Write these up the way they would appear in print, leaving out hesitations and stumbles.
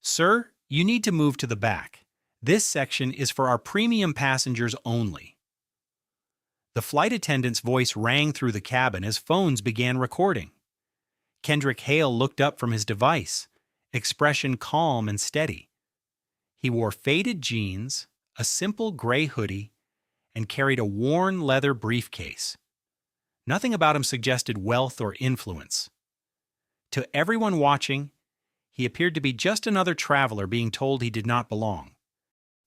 Sir, you need to move to the back. This section is for our premium passengers only. The flight attendant's voice rang through the cabin as phones began recording. Kendrick Hale looked up from his device, expression calm and steady. He wore faded jeans, a simple gray hoodie, and carried a worn leather briefcase. Nothing about him suggested wealth or influence. To everyone watching, he appeared to be just another traveler being told he did not belong.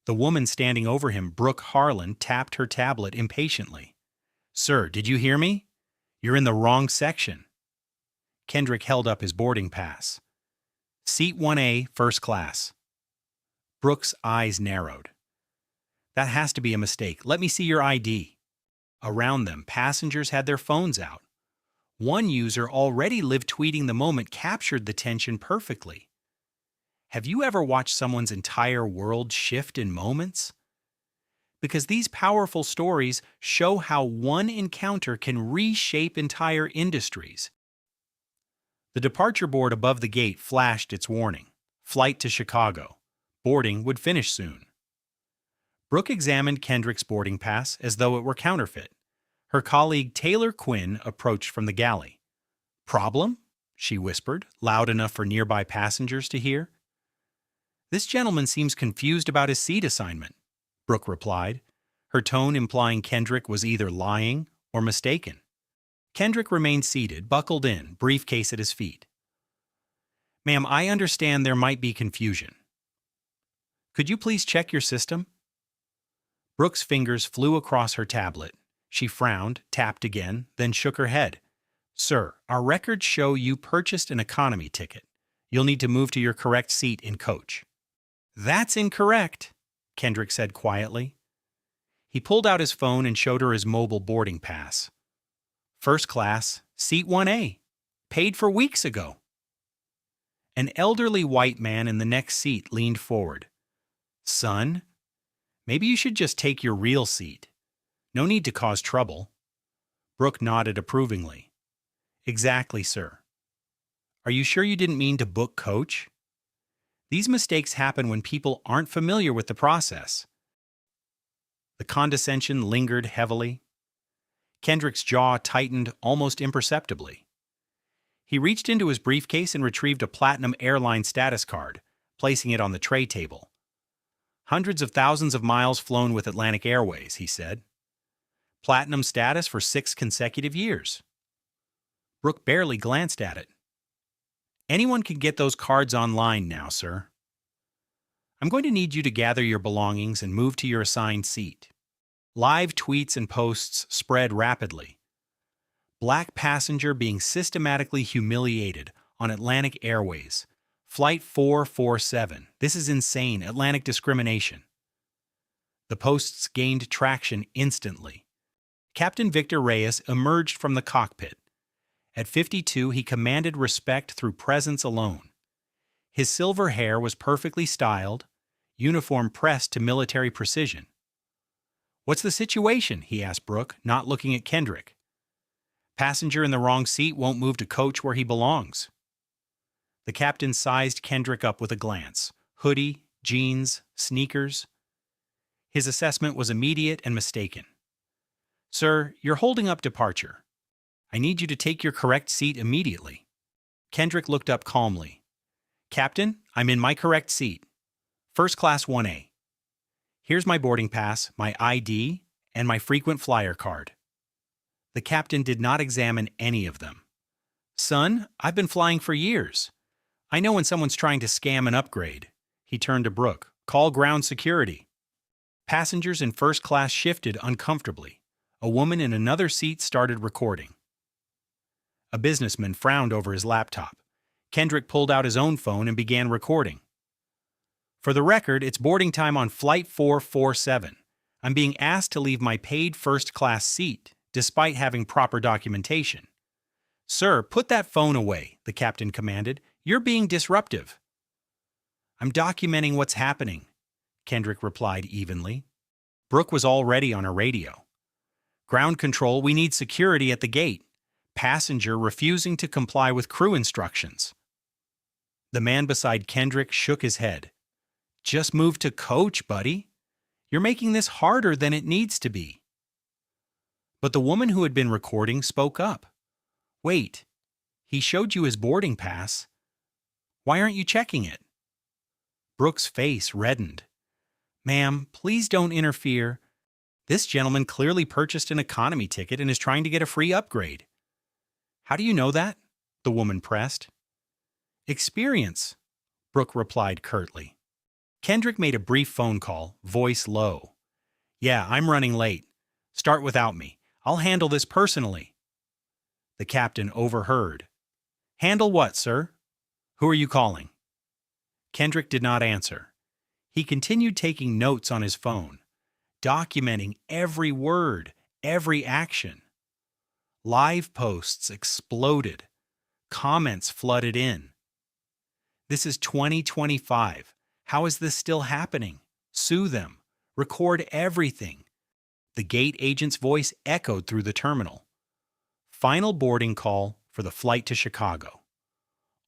The woman standing over him, Brooke Harlan, tapped her tablet impatiently. "Sir, did you hear me? You're in the wrong section." Kendrick held up his boarding pass. "Seat 1A, first class." Brooke's eyes narrowed. "That has to be a mistake. Let me see your ID." Around them, passengers had their phones out. One user, already live tweeting the moment, captured the tension perfectly. Have you ever watched someone's entire world shift in moments? Because these powerful stories show how one encounter can reshape entire industries. The departure board above the gate flashed its warning. Flight to Chicago. Boarding would finish soon. Brooke examined Kendrick's boarding pass as though it were counterfeit. Her colleague Taylor Quinn approached from the galley. "Problem?" she whispered, loud enough for nearby passengers to hear. "This gentleman seems confused about his seat assignment," Brooke replied, her tone implying Kendrick was either lying or mistaken. Kendrick remained seated, buckled in, briefcase at his feet. "Ma'am, I understand there might be confusion. Could you please check your system?" Brooke's fingers flew across her tablet. She frowned, tapped again, then shook her head. "Sir, our records show you purchased an economy ticket. You'll need to move to your correct seat in coach." "That's incorrect," Kendrick said quietly. He pulled out his phone and showed her his mobile boarding pass. "First class, seat 1A. Paid for weeks ago." An elderly white man in the next seat leaned forward. "Son, maybe you should just take your real seat. No need to cause trouble." Brooke nodded approvingly. "Exactly, sir. Are you sure you didn't mean to book coach? These mistakes happen when people aren't familiar with the process." The condescension lingered heavily. Kendrick's jaw tightened almost imperceptibly. He reached into his briefcase and retrieved a platinum airline status card, placing it on the tray table. "Hundreds of thousands of miles flown with Atlantic Airways," he said. "Platinum status for 6 consecutive years." Brooke barely glanced at it. "Anyone can get those cards online now, sir. I'm going to need you to gather your belongings and move to your assigned seat." Live tweets and posts spread rapidly. Black passenger being systematically humiliated on Atlantic Airways. Flight 447. This is insane. Atlantic discrimination. The posts gained traction instantly. Captain Victor Reyes emerged from the cockpit. At 52, he commanded respect through presence alone. His silver hair was perfectly styled, uniform pressed to military precision. "What's the situation?" he asked Brooke, not looking at Kendrick. "Passenger in the wrong seat won't move to coach where he belongs." The captain sized Kendrick up with a glance. Hoodie, jeans, sneakers. His assessment was immediate and mistaken. "Sir, you're holding up departure. I need you to take your correct seat immediately." Kendrick looked up calmly. "Captain, I'm in my correct seat. First class 1A. Here's my boarding pass, my ID, and my frequent flyer card." The captain did not examine any of them. "Son, I've been flying for years. I know when someone's trying to scam an upgrade." He turned to Brooke. "Call ground security." Passengers in first class shifted uncomfortably. A woman in another seat started recording. A businessman frowned over his laptop. Kendrick pulled out his own phone and began recording. "For the record, it's boarding time on Flight 447. I'm being asked to leave my paid first-class seat, despite having proper documentation." "Sir, put that phone away," the captain commanded. "You're being disruptive." "I'm documenting what's happening," Kendrick replied evenly. Brooke was already on her radio. "Ground control, we need security at the gate. Passenger refusing to comply with crew instructions." The man beside Kendrick shook his head. Just move to coach, buddy. You're making this harder than it needs to be. But the woman who had been recording spoke up. Wait, he showed you his boarding pass. Why aren't you checking it? Brooke's face reddened. Ma'am, please don't interfere. This gentleman clearly purchased an economy ticket and is trying to get a free upgrade. How do you know that? The woman pressed. Experience, Brooke replied curtly. Kendrick made a brief phone call, voice low. Yeah, I'm running late. Start without me. I'll handle this personally. The captain overheard. Handle what, sir? Who are you calling? Kendrick did not answer. He continued taking notes on his phone, documenting every word, every action. Live posts exploded. Comments flooded in. This is 2025. How is this still happening? Sue them. Record everything. The gate agent's voice echoed through the terminal. Final boarding call for the flight to Chicago.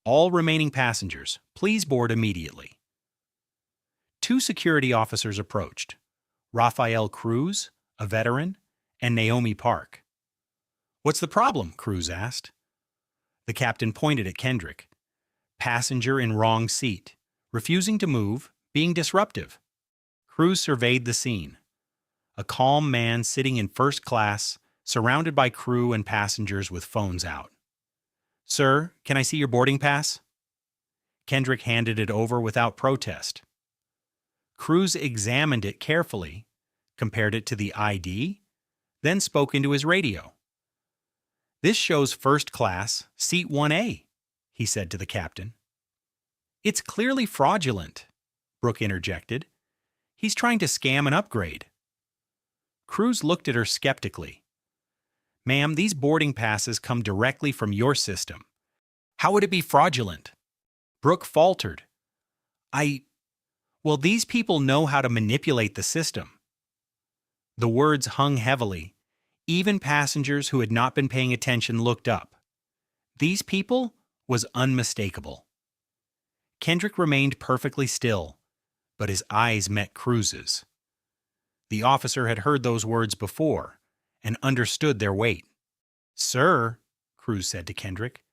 All remaining passengers, please board immediately. Two security officers approached. Rafael Cruz, a veteran, and Naomi Park. What's the problem? Cruz asked. The captain pointed at Kendrick. Passenger in wrong seat, refusing to move, being disruptive. Cruz surveyed the scene. A calm man sitting in first class, surrounded by crew and passengers with phones out. Sir, can I see your boarding pass? Kendrick handed it over without protest. Cruz examined it carefully, compared it to the ID, then spoke into his radio. This shows first class, seat 1A, he said to the captain. It's clearly fraudulent, Brooke interjected. He's trying to scam an upgrade. Cruz looked at her skeptically. Ma'am, these boarding passes come directly from your system. How would it be fraudulent? Brooke faltered. Well, these people know how to manipulate the system. The words hung heavily. Even passengers who had not been paying attention looked up. These people was unmistakable. Kendrick remained perfectly still, but his eyes met Cruz's. The officer had heard those words before and understood their weight. Sir, Cruz said to Kendrick,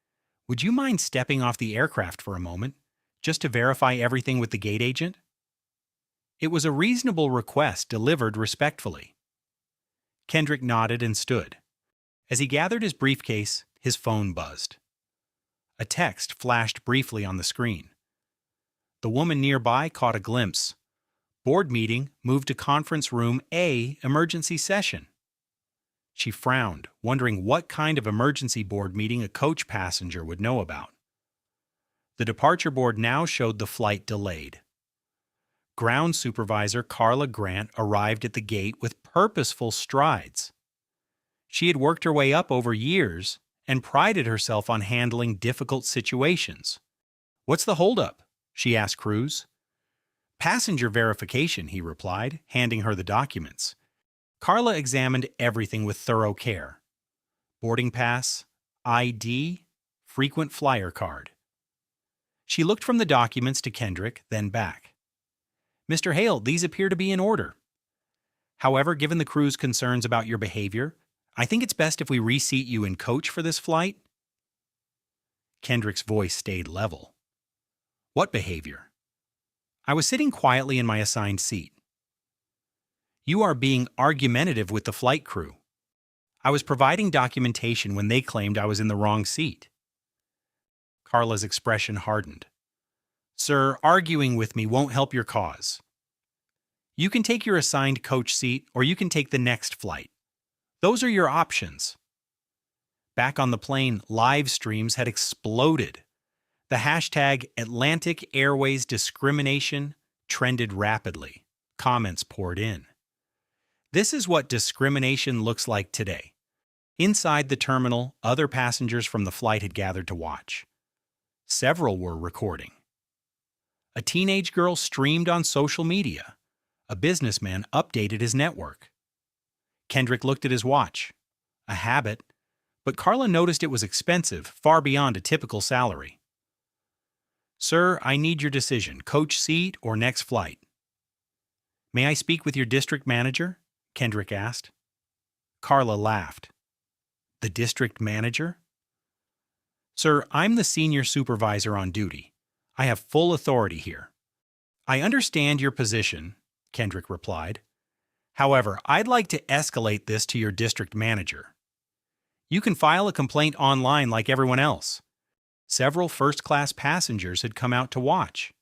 would you mind stepping off the aircraft for a moment, just to verify everything with the gate agent? It was a reasonable request delivered respectfully. Kendrick nodded and stood. As he gathered his briefcase, his phone buzzed. A text flashed briefly on the screen. The woman nearby caught a glimpse. Board meeting moved to conference room A, emergency session. She frowned, wondering what kind of emergency board meeting a coach passenger would know about. The departure board now showed the flight delayed. Ground supervisor Carla Grant arrived at the gate with purposeful strides. She had worked her way up over years and prided herself on handling difficult situations. What's the holdup? She asked Cruz. Passenger verification, he replied, handing her the documents. Carla examined everything with thorough care. Boarding pass, ID, frequent flyer card. She looked from the documents to Kendrick, then back. Mr. Hale, these appear to be in order. However, given the crew's concerns about your behavior, I think it's best if we reseat you in coach for this flight. Kendrick's voice stayed level. What behavior? I was sitting quietly in my assigned seat. You are being argumentative with the flight crew. I was providing documentation when they claimed I was in the wrong seat. Carla's expression hardened. Sir, arguing with me won't help your cause. You can take your assigned coach seat or you can take the next flight. Those are your options. Back on the plane, live streams had exploded. The hashtag Atlantic Airways discrimination trended rapidly. Comments poured in. This is what discrimination looks like today. Inside the terminal, other passengers from the flight had gathered to watch. Several were recording. A teenage girl streamed on social media. A businessman updated his network. Kendrick looked at his watch. A habit, but Carla noticed it was expensive, far beyond a typical salary. Sir, I need your decision. Coach seat or next flight? May I speak with your district manager? Kendrick asked. Carla laughed. The district manager? Sir, I'm the senior supervisor on duty. I have full authority here. I understand your position, Kendrick replied. However, I'd like to escalate this to your district manager. You can file a complaint online like everyone else. Several first-class passengers had come out to watch.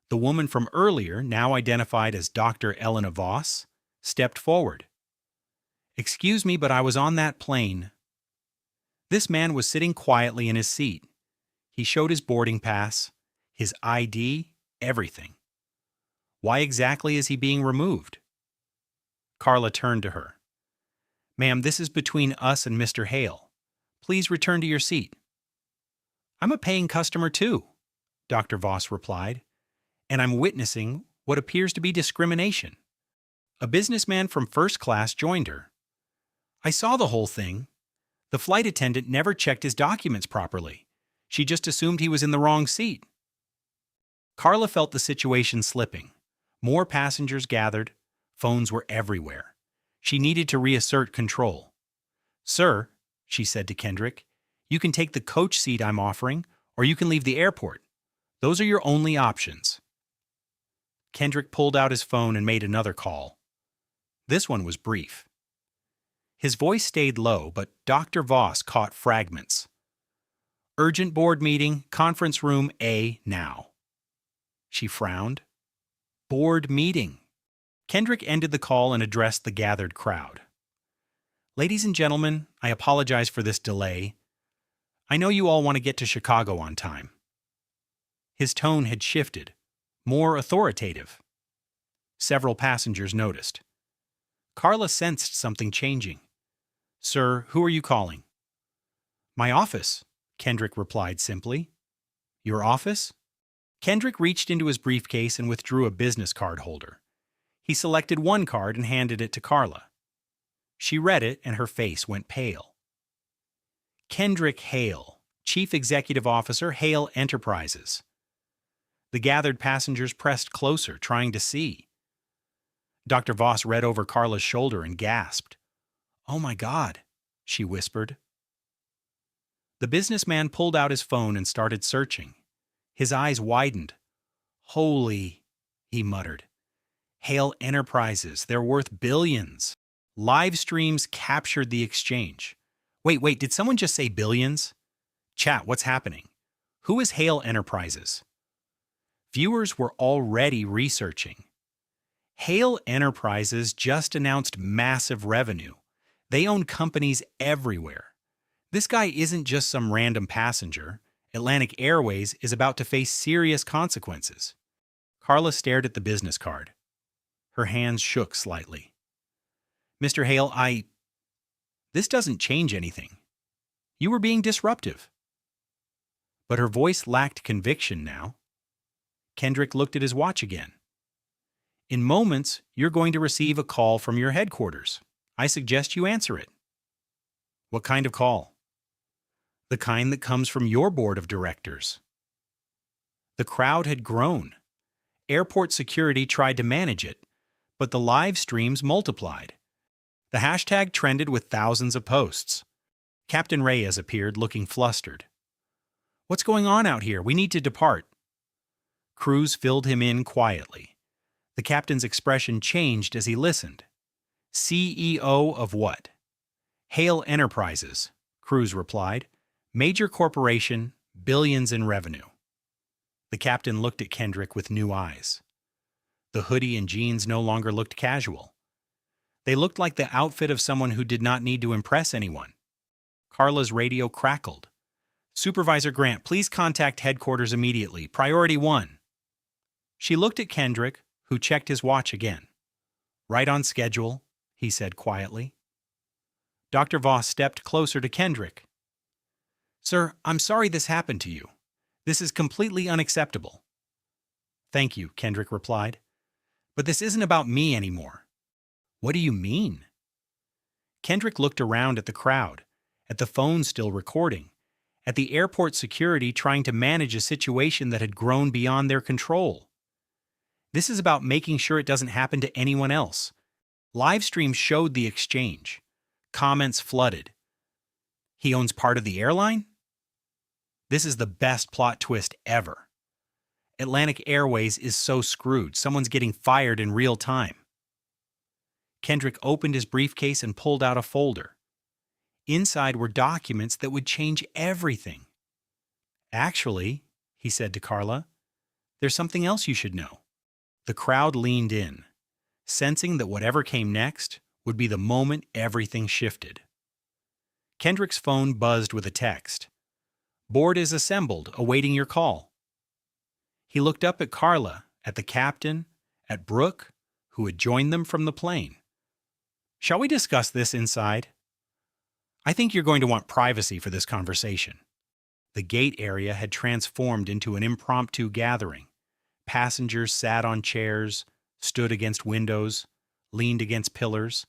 The woman from earlier, now identified as Dr. Elena Voss, stepped forward. Excuse me, but I was on that plane. This man was sitting quietly in his seat. He showed his boarding pass, his ID, everything. Why exactly is he being removed? Carla turned to her. Ma'am, this is between us and Mr. Hale. Please return to your seat. I'm a paying customer too, Dr. Voss replied, and I'm witnessing what appears to be discrimination. A businessman from first class joined her. I saw the whole thing. The flight attendant never checked his documents properly. She just assumed he was in the wrong seat. Carla felt the situation slipping. More passengers gathered. Phones were everywhere. She needed to reassert control. Sir, she said to Kendrick, you can take the coach seat I'm offering, or you can leave the airport. Those are your only options. Kendrick pulled out his phone and made another call. This one was brief. His voice stayed low, but Dr. Voss caught fragments. Urgent board meeting, conference room A now. She frowned. Board meeting. Kendrick ended the call and addressed the gathered crowd. Ladies and gentlemen, I apologize for this delay. I know you all want to get to Chicago on time. His tone had shifted, more authoritative. Several passengers noticed. Carla sensed something changing. Sir, who are you calling? My office, Kendrick replied simply. Your office? Kendrick reached into his briefcase and withdrew a business card holder. He selected one card and handed it to Carla. She read it and her face went pale. Kendrick Hale, Chief Executive Officer, Hale Enterprises. The gathered passengers pressed closer, trying to see. Dr. Voss read over Carla's shoulder and gasped. Oh my God, she whispered. The businessman pulled out his phone and started searching. His eyes widened. Holy, he muttered. Hale Enterprises, they're worth billions. Live streams captured the exchange. Wait, did someone just say billions? Chat, what's happening? Who is Hale Enterprises? Viewers were already researching. Hale Enterprises just announced massive revenue. They own companies everywhere. This guy isn't just some random passenger. Atlantic Airways is about to face serious consequences. Carla stared at the business card. Her hands shook slightly. Mr. Hale, This doesn't change anything. You were being disruptive. But her voice lacked conviction now. Kendrick looked at his watch again. In moments, you're going to receive a call from your headquarters. I suggest you answer it. What kind of call? The kind that comes from your board of directors. The crowd had grown. Airport security tried to manage it, but the live streams multiplied. The hashtag trended with thousands of posts. Captain Reyes appeared looking flustered. What's going on out here? We need to depart. Cruz filled him in quietly. The captain's expression changed as he listened. CEO of what? Hale Enterprises, Cruz replied. Major corporation, billions in revenue. The captain looked at Kendrick with new eyes. The hoodie and jeans no longer looked casual. They looked like the outfit of someone who did not need to impress anyone. Carla's radio crackled. Supervisor Grant, please contact headquarters immediately. Priority 1. She looked at Kendrick, who checked his watch again. Right on schedule, he said quietly. Dr. Voss stepped closer to Kendrick. Sir, I'm sorry this happened to you. This is completely unacceptable. Thank you, Kendrick replied. But this isn't about me anymore. What do you mean? Kendrick looked around at the crowd, at the phone still recording, At the airport security trying to manage a situation that had grown beyond their control. This is about making sure it doesn't happen to anyone else. Live streams showed the exchange. Comments flooded. He owns part of the airline? This is the best plot twist ever. Atlantic Airways is so screwed, someone's getting fired in real time. Kendrick opened his briefcase and pulled out a folder. Inside were documents that would change everything. Actually, he said to Carla, there's something else you should know. The crowd leaned in, sensing that whatever came next would be the moment everything shifted. Kendrick's phone buzzed with a text. Board is assembled, awaiting your call. He looked up at Carla, at the captain, at Brooke, who had joined them from the plane. Shall we discuss this inside? I think you're going to want privacy for this conversation. The gate area had transformed into an impromptu gathering. Passengers sat on chairs, stood against windows, leaned against pillars.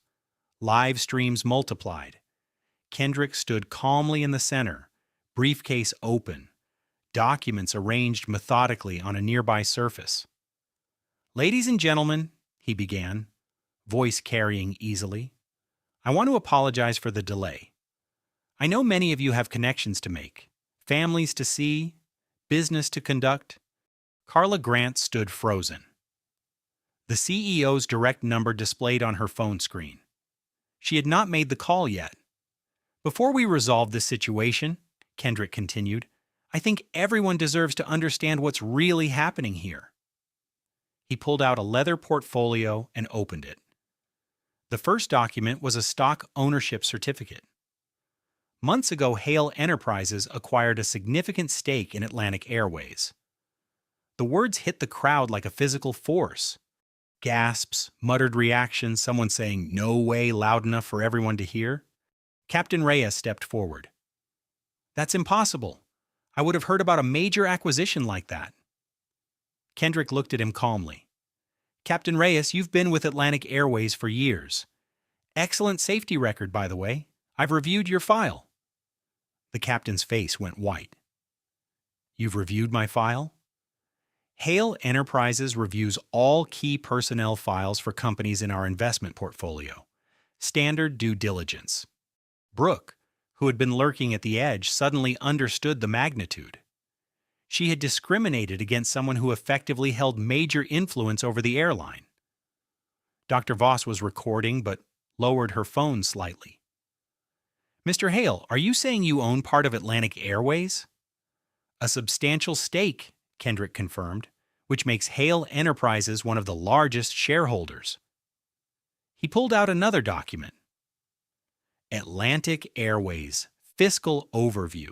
Live streams multiplied. Kendrick stood calmly in the center, briefcase open, documents arranged methodically on a nearby surface. Ladies and gentlemen, he began, voice carrying easily, I want to apologize for the delay. I know many of you have connections to make, families to see, business to conduct. Carla Grant stood frozen. The CEO's direct number displayed on her phone screen. She had not made the call yet. Before we resolve this situation, Kendrick continued, I think everyone deserves to understand what's really happening here. He pulled out a leather portfolio and opened it. The first document was a stock ownership certificate. Months ago, Hale Enterprises acquired a significant stake in Atlantic Airways. The words hit the crowd like a physical force. Gasps, muttered reactions, someone saying, "No way," loud enough for everyone to hear. Captain Reyes stepped forward. That's impossible. I would have heard about a major acquisition like that. Kendrick looked at him calmly. Captain Reyes, you've been with Atlantic Airways for years. Excellent safety record, by the way. I've reviewed your file. The captain's face went white. You've reviewed my file? Hale Enterprises reviews all key personnel files for companies in our investment portfolio. Standard due diligence. Brooke, who had been lurking at the edge, suddenly understood the magnitude. She had discriminated against someone who effectively held major influence over the airline. Dr. Voss was recording, but lowered her phone slightly. Mr. Hale, are you saying you own part of Atlantic Airways? A substantial stake, Kendrick confirmed, which makes Hale Enterprises one of the largest shareholders. He pulled out another document. Atlantic Airways Fiscal Overview.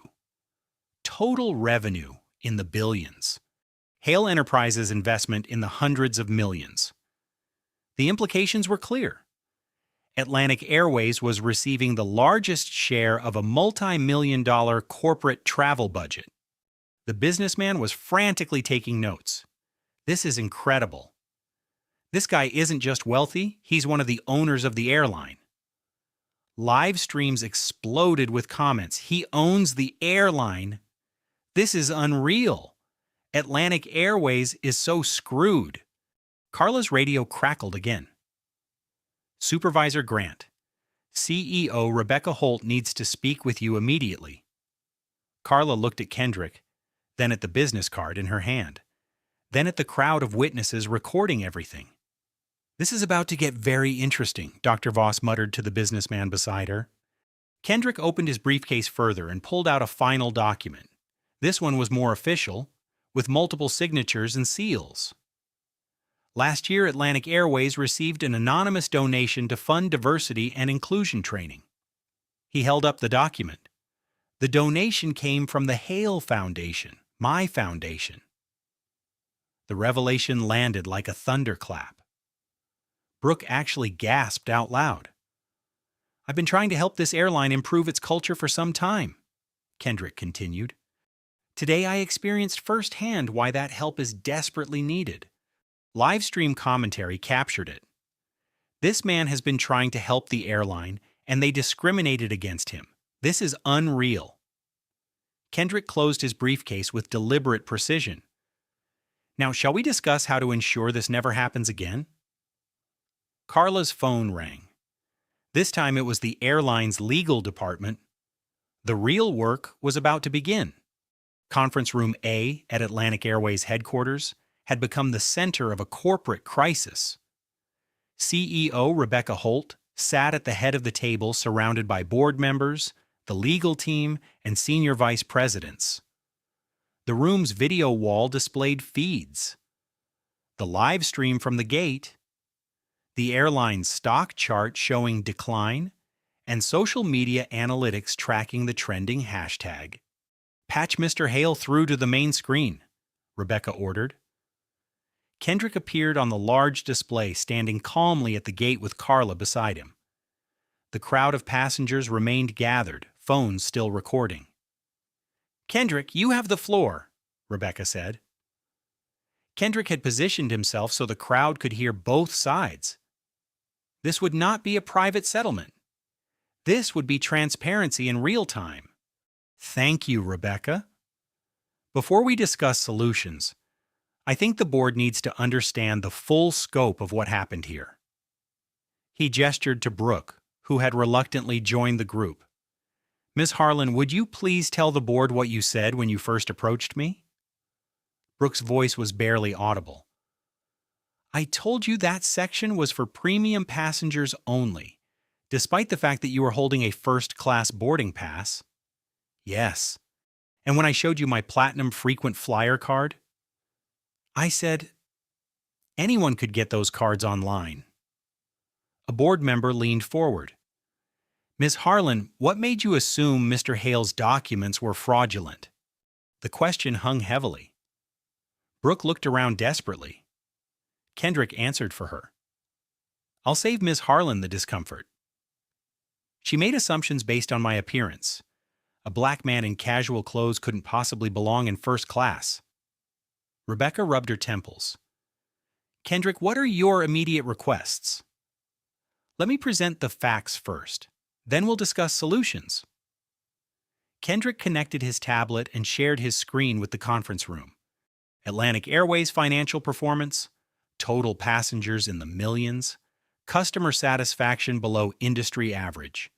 Total revenue in the billions. Hale Enterprises' investment in the hundreds of millions. The implications were clear. Atlantic Airways was receiving the largest share of a multi-million-dollar corporate travel budget. The businessman was frantically taking notes. This is incredible. This guy isn't just wealthy, he's one of the owners of the airline. Live streams exploded with comments. He owns the airline. This is unreal. Atlantic Airways is so screwed. Carla's radio crackled again. Supervisor Grant, CEO Rebecca Holt needs to speak with you immediately. Carla looked at Kendrick, then at the business card in her hand, then at the crowd of witnesses recording everything. This is about to get very interesting, Dr. Voss muttered to the businessman beside her. Kendrick opened his briefcase further and pulled out a final document. This one was more official, with multiple signatures and seals. Last year, Atlantic Airways received an anonymous donation to fund diversity and inclusion training. He held up the document. The donation came from the Hale Foundation, my foundation. The revelation landed like a thunderclap. Brooke actually gasped out loud. I've been trying to help this airline improve its culture for some time, Kendrick continued. Today I experienced firsthand why that help is desperately needed. Live stream commentary captured it. This man has been trying to help the airline, and they discriminated against him. This is unreal. Kendrick closed his briefcase with deliberate precision. Now, shall we discuss how to ensure this never happens again? Carla's phone rang. This time it was the airline's legal department. The real work was about to begin. Conference Room A at Atlantic Airways headquarters had become the center of a corporate crisis. CEO Rebecca Holt sat at the head of the table surrounded by board members, the legal team, and senior vice presidents. The room's video wall displayed feeds. The live stream from the gate, the airline's stock chart showing decline, and social media analytics tracking the trending hashtag. "Patch Mr. Hale through to the main screen," Rebecca ordered. Kendrick appeared on the large display, standing calmly at the gate with Carla beside him. The crowd of passengers remained gathered, phones still recording. "Kendrick, you have the floor," Rebecca said. Kendrick had positioned himself so the crowd could hear both sides. This would not be a private settlement. This would be transparency in real time. "Thank you, Rebecca. Before we discuss solutions, I think the board needs to understand the full scope of what happened here." He gestured to Brooke, who had reluctantly joined the group. "Ms. Harlan, would you please tell the board what you said when you first approached me?" Brooke's voice was barely audible. "I told you that section was for premium passengers only, despite the fact that you were holding a first-class boarding pass." "Yes. And when I showed you my platinum frequent flyer card?" "I said anyone could get those cards online." A board member leaned forward. "Ms. Harlan, what made you assume Mr. Hale's documents were fraudulent?" The question hung heavily. Brooke looked around desperately. Kendrick answered for her. "I'll save Ms. Harlan the discomfort. She made assumptions based on my appearance. A black man in casual clothes couldn't possibly belong in first class." Rebecca rubbed her temples. "Kendrick, what are your immediate requests?" "Let me present the facts first. Then we'll discuss solutions." Kendrick connected his tablet and shared his screen with the conference room. Atlantic Airways financial performance, total passengers in the millions, customer satisfaction below industry average.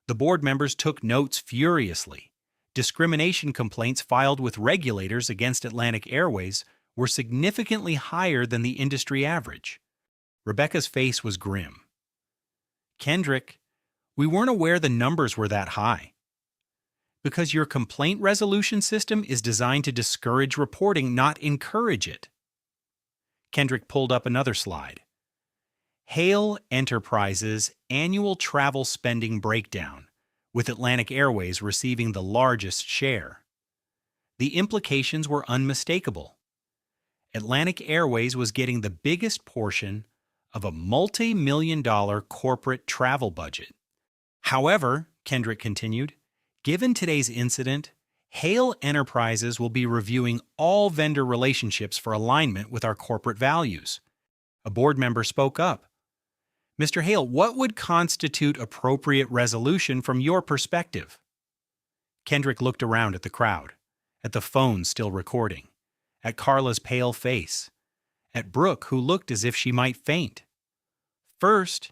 The board members took notes furiously. Discrimination complaints filed with regulators against Atlantic Airways were significantly higher than the industry average. Rebecca's face was grim. "Kendrick, we weren't aware the numbers were that high." "Because your complaint resolution system is designed to discourage reporting, not encourage it." Kendrick pulled up another slide. Hale Enterprises' annual travel spending breakdown, with Atlantic Airways receiving the largest share. The implications were unmistakable. Atlantic Airways was getting the biggest portion of a multi-million-dollar corporate travel budget. "However," Kendrick continued, "given today's incident, Hale Enterprises will be reviewing all vendor relationships for alignment with our corporate values." A board member spoke up. "Mr. Hale, what would constitute appropriate resolution from your perspective?" Kendrick looked around at the crowd, at the phone still recording, at Carla's pale face, at Brooke, who looked as if she might faint. "First,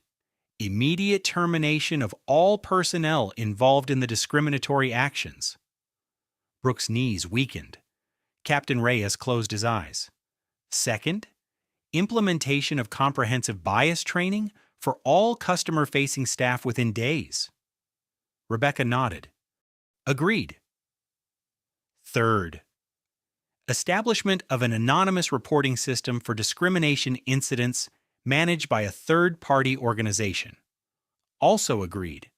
immediate termination of all personnel involved in the discriminatory actions." Brooke's knees weakened. Captain Reyes closed his eyes. "Second, implementation of comprehensive bias training for all customer-facing staff within days." Rebecca nodded. "Agreed." "Third, establishment of an anonymous reporting system for discrimination incidents managed by a third-party organization." Also agreed.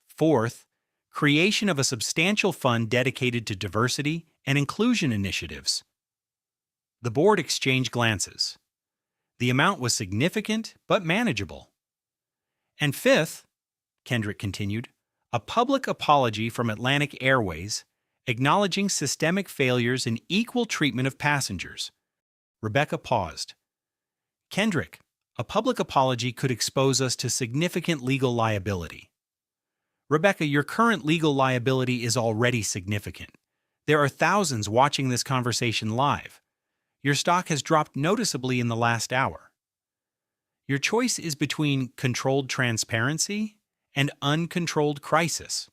"Fourth, creation of a substantial fund dedicated to diversity and inclusion initiatives." The board exchanged glances. The amount was significant but manageable. "And fifth," Kendrick continued, "a public apology from Atlantic Airways acknowledging systemic failures in equal treatment of passengers." Rebecca paused. "Kendrick, a public apology could expose us to significant legal liability." "Rebecca, your current legal liability is already significant. There are thousands watching this conversation live. Your stock has dropped noticeably in the last hour. Your choice is between controlled transparency and uncontrolled crisis.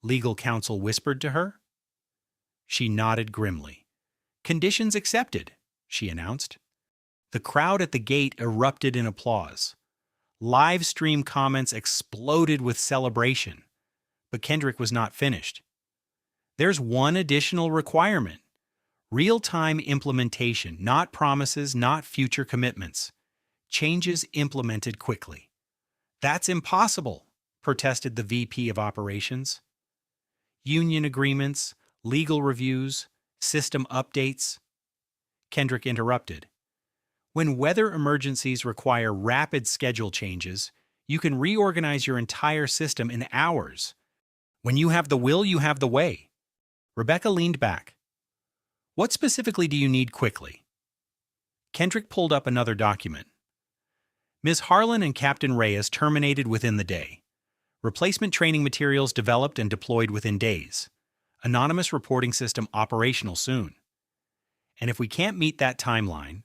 Legal counsel whispered to her. She nodded grimly. Conditions accepted, she announced. The crowd at the gate erupted in applause. Live stream comments exploded with celebration. But Kendrick was not finished. There's one additional requirement. Real-time implementation, not promises, not future commitments. Changes implemented quickly. That's impossible, protested the VP of Operations. Union agreements, legal reviews, system updates. Kendrick interrupted. When weather emergencies require rapid schedule changes, you can reorganize your entire system in hours. When you have the will, you have the way. Rebecca leaned back. What specifically do you need quickly? Kendrick pulled up another document. Ms. Harlan and Captain Reyes terminated within the day. Replacement training materials developed and deployed within days. Anonymous reporting system operational soon. And if we can't meet that timeline,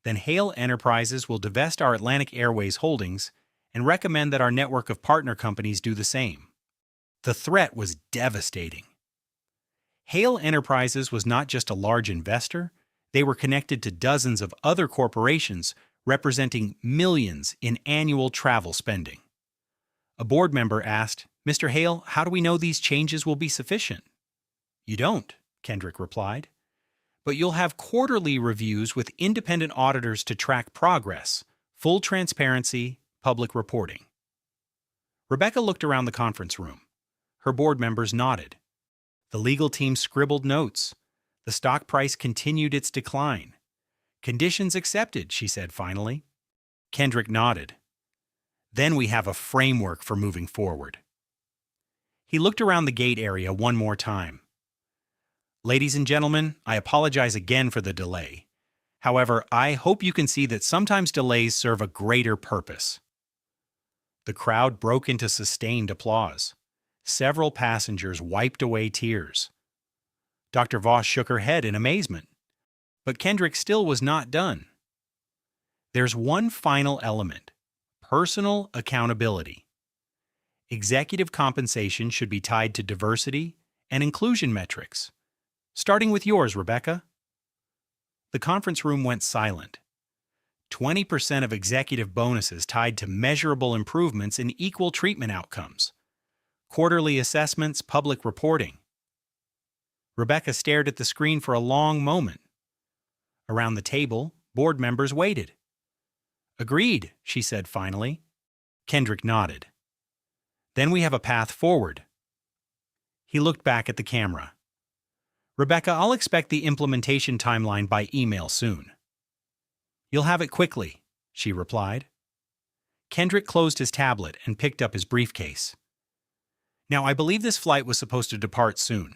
then Hale Enterprises will divest our Atlantic Airways holdings and recommend that our network of partner companies do the same. The threat was devastating. Hale Enterprises was not just a large investor, they were connected to dozens of other corporations representing millions in annual travel spending. A board member asked, "Mr. Hale, how do we know these changes will be sufficient?" "You don't," Kendrick replied. "But you'll have quarterly reviews with independent auditors to track progress, full transparency, public reporting." Rebecca looked around the conference room. Her board members nodded. The legal team scribbled notes. The stock price continued its decline. "Conditions accepted," she said finally. Kendrick nodded. "Then we have a framework for moving forward." He looked around the gate area one more time. "Ladies and gentlemen, I apologize again for the delay. However, I hope you can see that sometimes delays serve a greater purpose." The crowd broke into sustained applause. Several passengers wiped away tears. Dr. Voss shook her head in amazement. But Kendrick still was not done. "There's one final element: personal accountability. Executive compensation should be tied to diversity and inclusion metrics. Starting with yours, Rebecca." The conference room went silent. 20% of executive bonuses tied to measurable improvements in equal treatment outcomes. Quarterly assessments, public reporting. Rebecca stared at the screen for a long moment. Around the table, board members waited. "Agreed," she said finally. Kendrick nodded. "Then we have a path forward." He looked back at the camera. "Rebecca, I'll expect the implementation timeline by email soon." "You'll have it quickly," she replied. Kendrick closed his tablet and picked up his briefcase. "Now, I believe this flight was supposed to depart soon.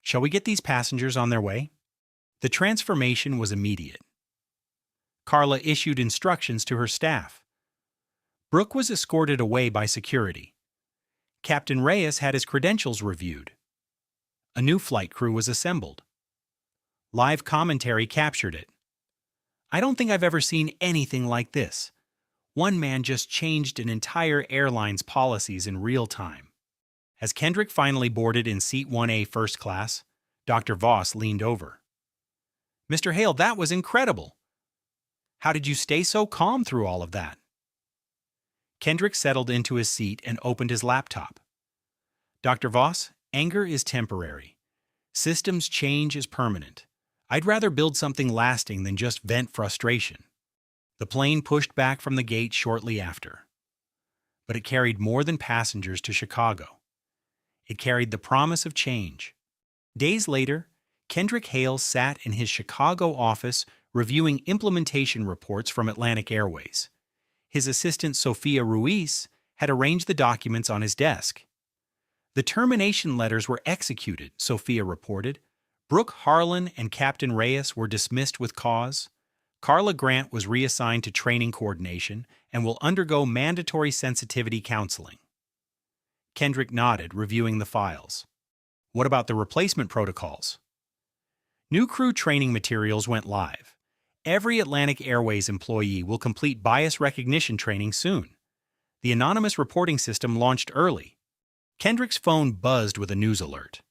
Shall we get these passengers on their way?" The transformation was immediate. Carla issued instructions to her staff. Brooke was escorted away by security. Captain Reyes had his credentials reviewed. A new flight crew was assembled. Live commentary captured it. "I don't think I've ever seen anything like this. One man just changed an entire airline's policies in real time." As Kendrick finally boarded in Seat 1A first class, Dr. Voss leaned over. "Mr. Hale, that was incredible. How did you stay so calm through all of that?" Kendrick settled into his seat and opened his laptop. "Dr. Voss, anger is temporary. Systems change is permanent. I'd rather build something lasting than just vent frustration." The plane pushed back from the gate shortly after. But it carried more than passengers to Chicago. It carried the promise of change. Days later, Kendrick Hale sat in his Chicago office reviewing implementation reports from Atlantic Airways. His assistant Sophia Ruiz had arranged the documents on his desk. "The termination letters were executed," Sophia reported. "Brooke Harlan and Captain Reyes were dismissed with cause. Carla Grant was reassigned to training coordination and will undergo mandatory sensitivity counseling." Kendrick nodded, reviewing the files. What about the replacement protocols? New crew training materials went live. Every Atlantic Airways employee will complete bias recognition training soon. The anonymous reporting system launched early. Kendrick's phone buzzed with a news alert.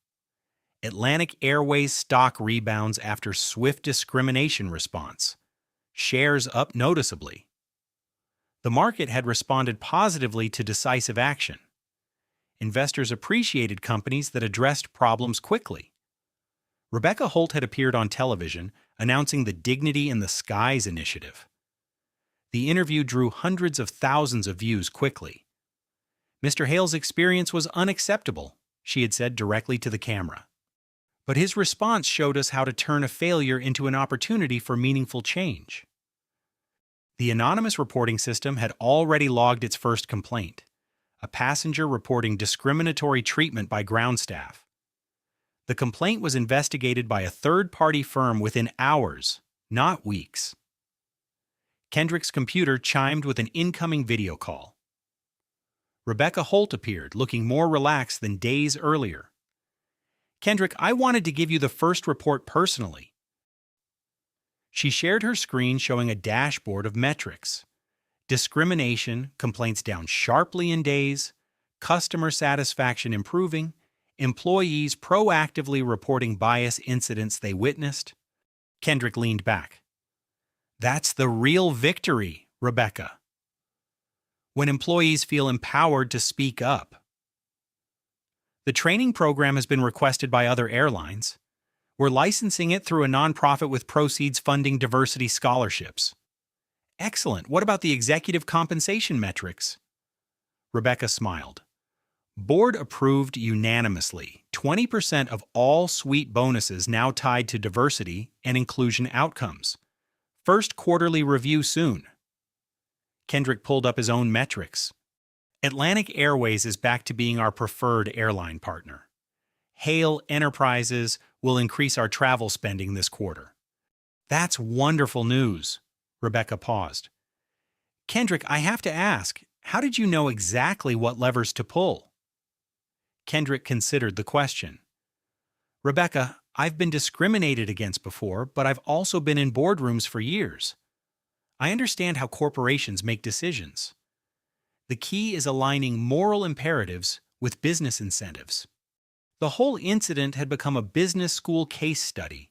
Atlantic Airways stock rebounds after swift discrimination response. Shares up noticeably. The market had responded positively to decisive action. Investors appreciated companies that addressed problems quickly. Rebecca Holt had appeared on television announcing the Dignity in the Skies initiative. The interview drew hundreds of thousands of views quickly. Mr. Hale's experience was unacceptable, she had said directly to the camera. But his response showed us how to turn a failure into an opportunity for meaningful change. The anonymous reporting system had already logged its first complaint, a passenger reporting discriminatory treatment by ground staff. The complaint was investigated by a third-party firm within hours, not weeks. Kendrick's computer chimed with an incoming video call. Rebecca Holt appeared, looking more relaxed than days earlier. "Kendrick, I wanted to give you the first report personally." She shared her screen showing a dashboard of metrics. Discrimination, complaints down sharply in days, customer satisfaction improving, employees proactively reporting bias incidents they witnessed. Kendrick leaned back. "That's the real victory, Rebecca. When employees feel empowered to speak up." The training program has been requested by other airlines. We're licensing it through a nonprofit with proceeds funding diversity scholarships. Excellent. What about the executive compensation metrics? Rebecca smiled. Board approved unanimously. 20% of all suite bonuses now tied to diversity and inclusion outcomes. First quarterly review soon. Kendrick pulled up his own metrics. Atlantic Airways is back to being our preferred airline partner. Hale Enterprises will increase our travel spending this quarter. That's wonderful news. Rebecca paused. Kendrick, I have to ask, how did you know exactly what levers to pull? Kendrick considered the question. Rebecca, I've been discriminated against before, but I've also been in boardrooms for years. I understand how corporations make decisions. The key is aligning moral imperatives with business incentives. The whole incident had become a business school case study.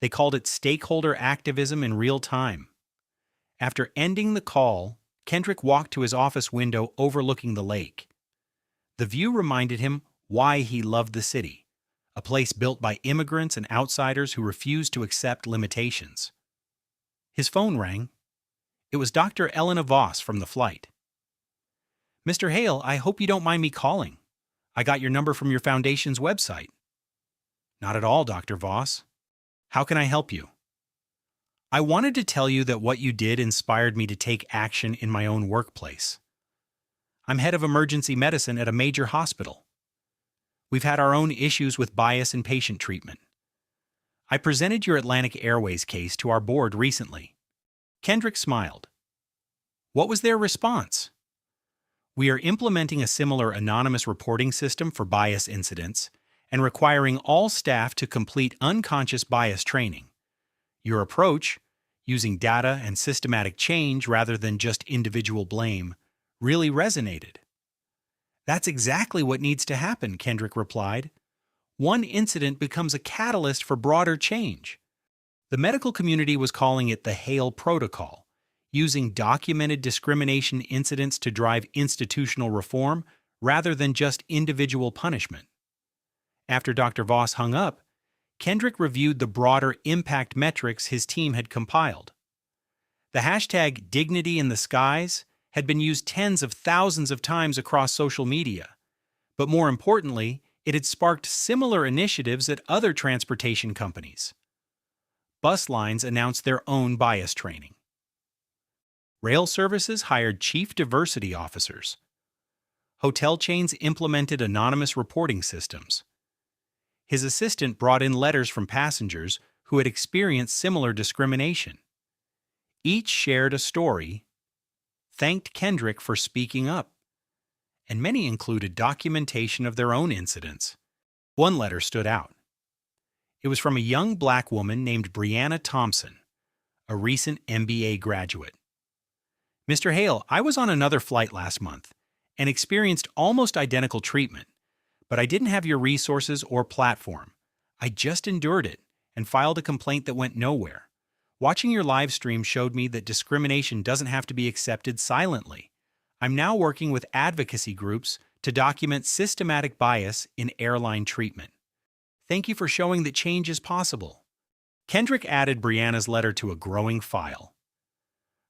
They called it stakeholder activism in real time. After ending the call, Kendrick walked to his office window overlooking the lake. The view reminded him why he loved the city, a place built by immigrants and outsiders who refused to accept limitations. His phone rang. It was Dr. Elena Voss from the flight. Mr. Hale, I hope you don't mind me calling. I got your number from your foundation's website. Not at all, Dr. Voss. How can I help you? I wanted to tell you that what you did inspired me to take action in my own workplace. I'm head of emergency medicine at a major hospital. We've had our own issues with bias in patient treatment. I presented your Atlantic Airways case to our board recently. Kendrick smiled. What was their response? We are implementing a similar anonymous reporting system for bias incidents and requiring all staff to complete unconscious bias training. Your approach, using data and systematic change rather than just individual blame, really resonated. That's exactly what needs to happen, Kendrick replied. One incident becomes a catalyst for broader change. The medical community was calling it the Hale Protocol, using documented discrimination incidents to drive institutional reform rather than just individual punishment. After Dr. Voss hung up, Kendrick reviewed the broader impact metrics his team had compiled. The hashtag Dignity in the Skies had been used tens of thousands of times across social media, but more importantly, it had sparked similar initiatives at other transportation companies. Bus lines announced their own bias training. Rail services hired chief diversity officers. Hotel chains implemented anonymous reporting systems. His assistant brought in letters from passengers who had experienced similar discrimination. Each shared a story, thanked Kendrick for speaking up, and many included documentation of their own incidents. One letter stood out. It was from a young black woman named Brianna Thompson, a recent MBA graduate. Mr. Hale, I was on another flight last month and experienced almost identical treatment, but I didn't have your resources or platform. I just endured it and filed a complaint that went nowhere. Watching your live stream showed me that discrimination doesn't have to be accepted silently. I'm now working with advocacy groups to document systematic bias in airline treatment. Thank you for showing that change is possible. Kendrick added Brianna's letter to a growing file.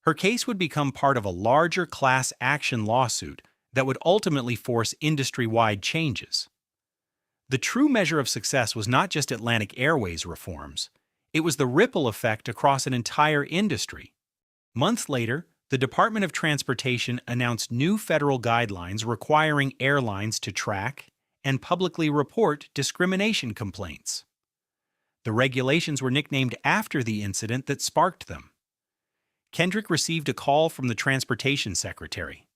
Her case would become part of a larger class action lawsuit that would ultimately force industry-wide changes. The true measure of success was not just Atlantic Airways reforms. It was the ripple effect across an entire industry. Months later, the Department of Transportation announced new federal guidelines requiring airlines to track and publicly report discrimination complaints. The regulations were nicknamed after the incident that sparked them. Kendrick received a call from the Transportation Secretary.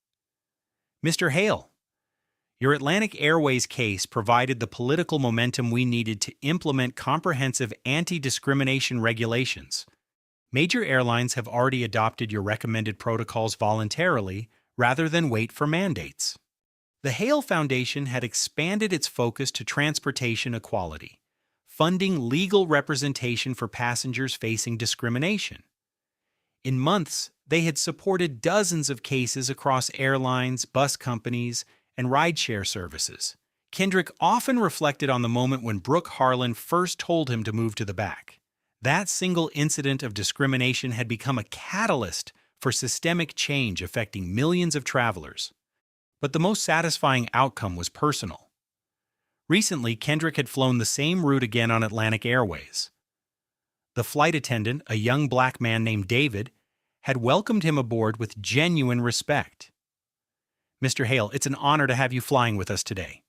Mr. Hale, your Atlantic Airways case provided the political momentum we needed to implement comprehensive anti-discrimination regulations. Major airlines have already adopted your recommended protocols voluntarily rather than wait for mandates. The Hale Foundation had expanded its focus to transportation equality, funding legal representation for passengers facing discrimination. In months, they had supported dozens of cases across airlines, bus companies, and rideshare services. Kendrick often reflected on the moment when Brooke Harlan first told him to move to the back. That single incident of discrimination had become a catalyst for systemic change affecting millions of travelers. But the most satisfying outcome was personal. Recently, Kendrick had flown the same route again on Atlantic Airways. The flight attendant, a young black man named David, had welcomed him aboard with genuine respect. Mr. Hale, it's an honor to have you flying with us today.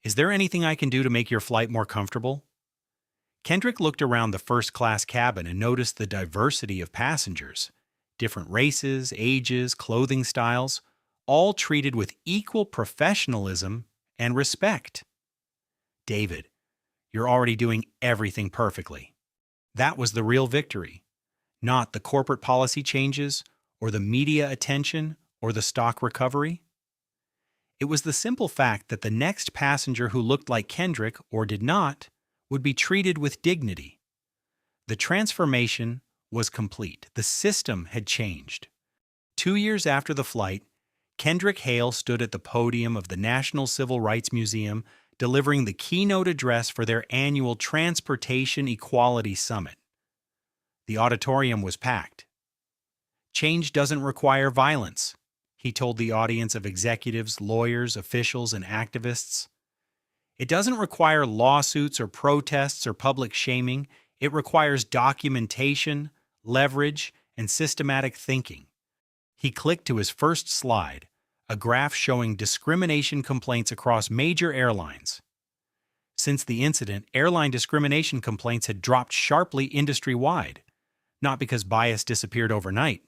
Is there anything I can do to make your flight more comfortable? Kendrick looked around the first-class cabin and noticed the diversity of passengers, different races, ages, clothing styles, all treated with equal professionalism and respect. David, you're already doing everything perfectly. That was the real victory, not the corporate policy changes or the media attention or the stock recovery. It was the simple fact that the next passenger who looked like Kendrick or did not would be treated with dignity. The transformation was complete. The system had changed. 2 years after the flight, Kendrick Hale stood at the podium of the National Civil Rights Museum delivering the keynote address for their annual Transportation Equality Summit. The auditorium was packed. Change doesn't require violence, he told the audience of executives, lawyers, officials, and activists. It doesn't require lawsuits or protests or public shaming. It requires documentation, leverage, and systematic thinking. He clicked to his first slide, a graph showing discrimination complaints across major airlines. Since the incident, airline discrimination complaints had dropped sharply industry-wide, not because bias disappeared overnight,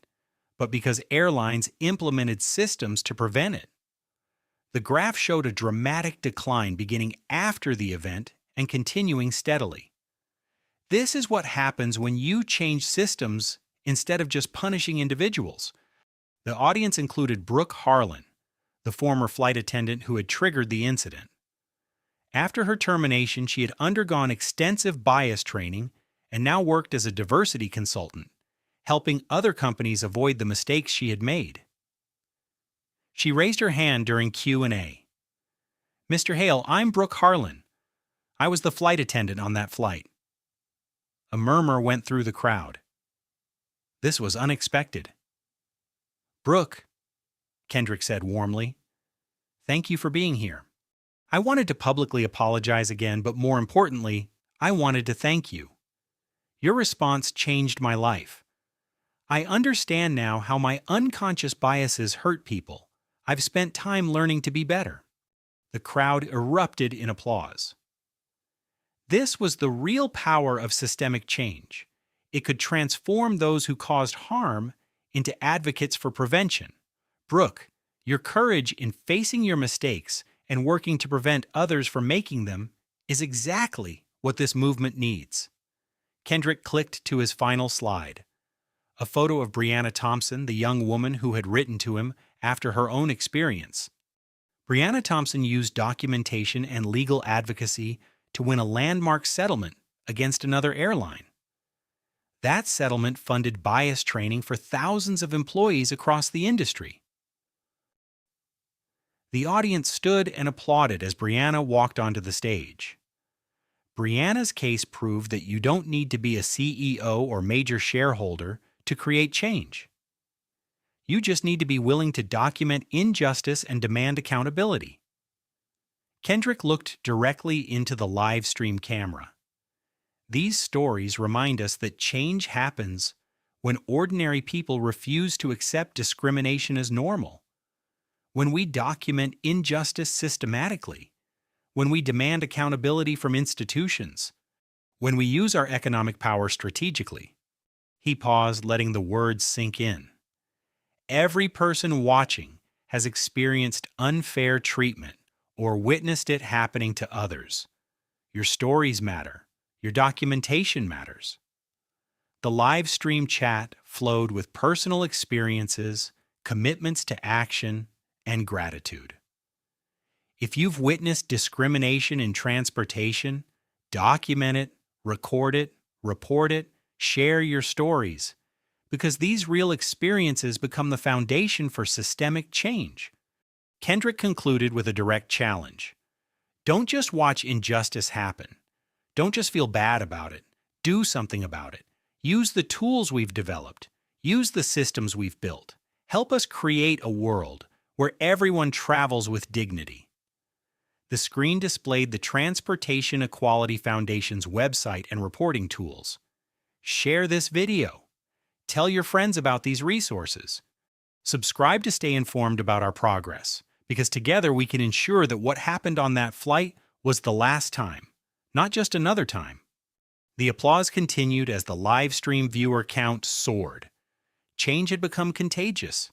but because airlines implemented systems to prevent it. The graph showed a dramatic decline beginning after the event and continuing steadily. This is what happens when you change systems instead of just punishing individuals. The audience included Brooke Harlan, the former flight attendant who had triggered the incident. After her termination, she had undergone extensive bias training and now worked as a diversity consultant, helping other companies avoid the mistakes she had made. She raised her hand during Q&A. Mr. Hale, I'm Brooke Harlan. I was the flight attendant on that flight. A murmur went through the crowd. This was unexpected. Brooke, Kendrick said warmly, thank you for being here. I wanted to publicly apologize again, but more importantly, I wanted to thank you. Your response changed my life. I understand now how my unconscious biases hurt people. I've spent time learning to be better. The crowd erupted in applause. This was the real power of systemic change. It could transform those who caused harm into advocates for prevention. Brooke, your courage in facing your mistakes and working to prevent others from making them is exactly what this movement needs. Kendrick clicked to his final slide. A photo of Brianna Thompson, the young woman who had written to him after her own experience. Brianna Thompson used documentation and legal advocacy to win a landmark settlement against another airline. That settlement funded bias training for thousands of employees across the industry. The audience stood and applauded as Brianna walked onto the stage. Brianna's case proved that you don't need to be a CEO or major shareholder to create change. You just need to be willing to document injustice and demand accountability. Kendrick looked directly into the live stream camera. These stories remind us that change happens when ordinary people refuse to accept discrimination as normal, when we document injustice systematically, when we demand accountability from institutions, when we use our economic power strategically. He paused, letting the words sink in. Every person watching has experienced unfair treatment or witnessed it happening to others. Your stories matter. Your documentation matters. The live stream chat flowed with personal experiences, commitments to action, and gratitude. If you've witnessed discrimination in transportation, document it, record it, report it, share your stories, because these real experiences become the foundation for systemic change. Kendrick concluded with a direct challenge. Don't just watch injustice happen. Don't just feel bad about it. Do something about it. Use the tools we've developed. Use the systems we've built. Help us create a world where everyone travels with dignity. The screen displayed the Transportation Equality Foundation's website and reporting tools. Share this video. Tell your friends about these resources. Subscribe to stay informed about our progress, because together we can ensure that what happened on that flight was the last time, not just another time. The applause continued as the live stream viewer count soared. Change had become contagious.